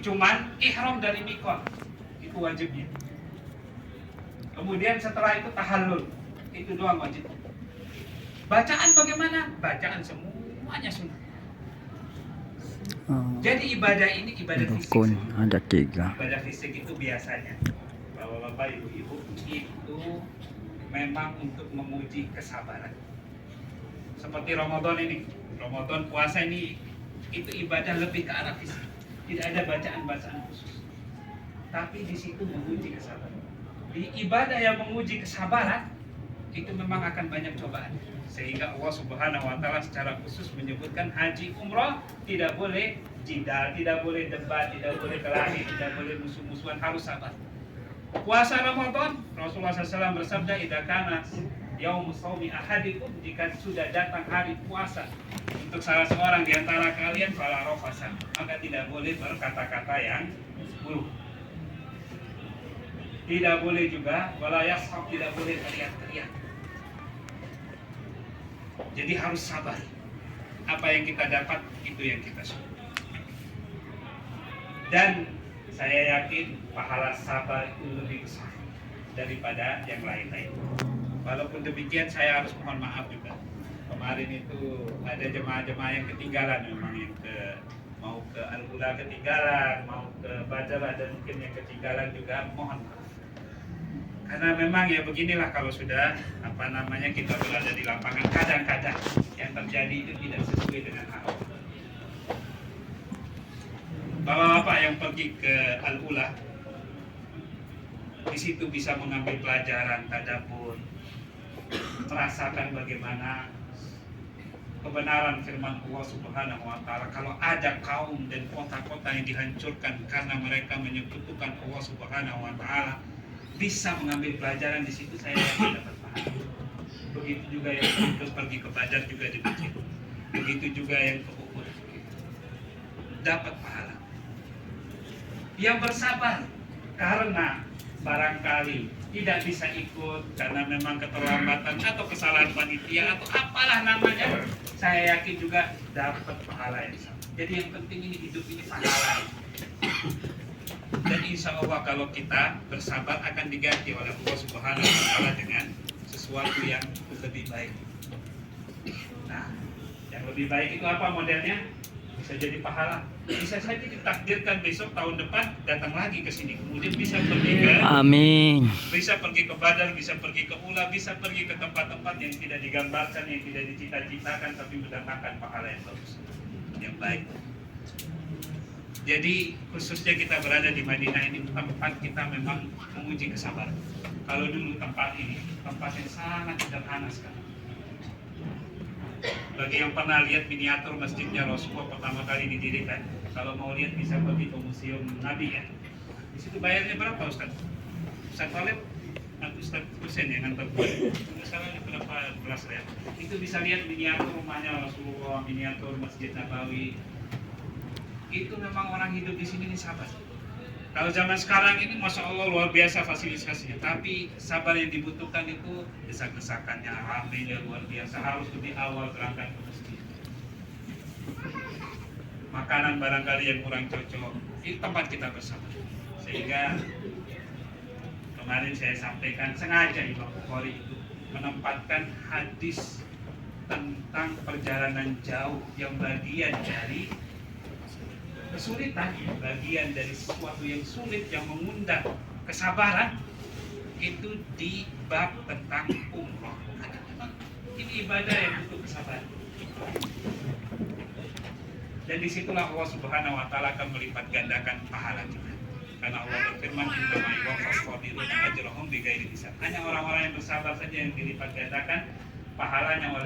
Cuman ihram dari mikot itu wajibnya. Kemudian setelah itu tahallul, itu doang wajib. Bacaan bagaimana? Bacaan semuanya sunnah. Jadi ibadah ini ibadah fisik. Rukun ada 3. Ibadah fisik itu biasanya, bapak-bapak, ibu-ibu, itu memang untuk menguji kesabaran. Seperti Ramadan ini, Ramadan puasa ini, itu ibadah lebih ke arah fisik. Tidak ada bacaan-bacaan khusus. Tapi di situ menguji kesabaran. Di ibadah yang menguji kesabaran, itu memang akan banyak cobaan. Sehingga Allah Subhanahu wa Ta'ala secara khusus menyebutkan haji umrah tidak boleh jidal, tidak boleh debat, tidak boleh kelahi, tidak boleh musuh-musuhan, harus sabar. Puasa Ramadan, Rasulullah SAW bersabda, "Idza kana yaumus shaumi ahadikum," jika sudah datang hari puasa untuk salah seorang di antara kalian, fala rafasa, maka tidak boleh berkata-kata yang buruk. Tidak boleh juga wala yashab, tidak boleh teriak-teriak. Jadi harus sabar. Apa yang kita dapat, itu yang kita suka. Dan saya yakin pahala sabar itu lebih besar daripada yang lain-lain. Walaupun demikian, saya harus mohon maaf juga. Kemarin itu ada jemaah-jemaah yang ketinggalan, memang yang mau ke Al-Ula ketinggalan, mau ke Badar ada mungkin yang ketinggalan juga, mohon maaf. Karena memang ya beginilah, kalau sudah kita berada di lapangan, kadang-kadang yang terjadi itu tidak sesuai dengan hak Allah. Bapak-bapak yang pergi ke Al-Ula, di situ bisa mengambil pelajaran tadabbur, merasakan bagaimana kebenaran firman Allah Subhanahu wa Ta'ala. Kalau ada kaum dan kota-kota yang dihancurkan karena mereka menyekutukan Allah Subhanahu wa Ta'ala, bisa mengambil pelajaran di situ, saya yakin dapat pahala. Begitu juga yang pergi ke Badar juga demikian. Begitu juga yang ke Uhud, dapat pahala. Yang bersabar karena barangkali tidak bisa ikut karena memang keterlambatan atau kesalahan panitia atau apalah namanya, saya yakin juga dapat pahala yang sama. Jadi yang penting ini hidup ini pahala. Dan insya Allah kalau kita bersabar akan diganti oleh Allah Subhanahu wa Ta'ala dengan sesuatu yang lebih baik. Nah, yang lebih baik itu apa modelnya? Bisa jadi pahala. Bisa saja ditakdirkan besok tahun depan datang lagi ke sini. Kemudian bisa pergi ke Amin. Bisa pergi ke Badar, bisa pergi ke Ula, bisa pergi ke tempat-tempat yang tidak digambarkan, yang tidak dicita-citakan, tapi mendatangkan pahala yang bagus, yang baik. Jadi khususnya kita berada di Madinah ini tempat kita memang menguji kesabaran. Kalau dulu tempat ini tempat yang sangat sederhana sekali. Bagi yang pernah lihat miniatur masjidnya Rasulullah pertama kali didirikan, kalau mau lihat bisa pergi ke Museum Nabi ya. Di situ bayarnya berapa Ustaz? Ustaz Khalid atau Ustaz Husain yang ngantar gue? Misalnya berapa belas ya? Itu bisa lihat miniatur rumahnya Rasulullah, miniatur Masjid Nabawi. Itu memang orang hidup di sini ini sabar. Kalau zaman sekarang ini Masya Allah luar biasa fasilitasnya, tapi sabar yang dibutuhkan itu desak-desakannya, ramainya luar biasa, harus lebih awal berangkat ke masjid. Makanan barangkali yang kurang cocok, itu tempat kita bersabar. Sehingga kemarin saya sampaikan sengaja Imam Bukhari itu menempatkan hadis tentang perjalanan jauh yang bagian dari kesulitan, bagian dari sesuatu yang sulit yang mengundang kesabaran, itu di bab tentang umroh. Ini ibadah yang butuh kesabaran. Dan disitulah Allah Subhanahu wa Ta'ala akan melipat gandakan pahala kita. Karena Allah berfirman, "Innama yuwaffas sabiruna ajrahum bighairi hisab." Hanya orang-orang yang bersabar saja yang dilipat gandakan pahalanya oleh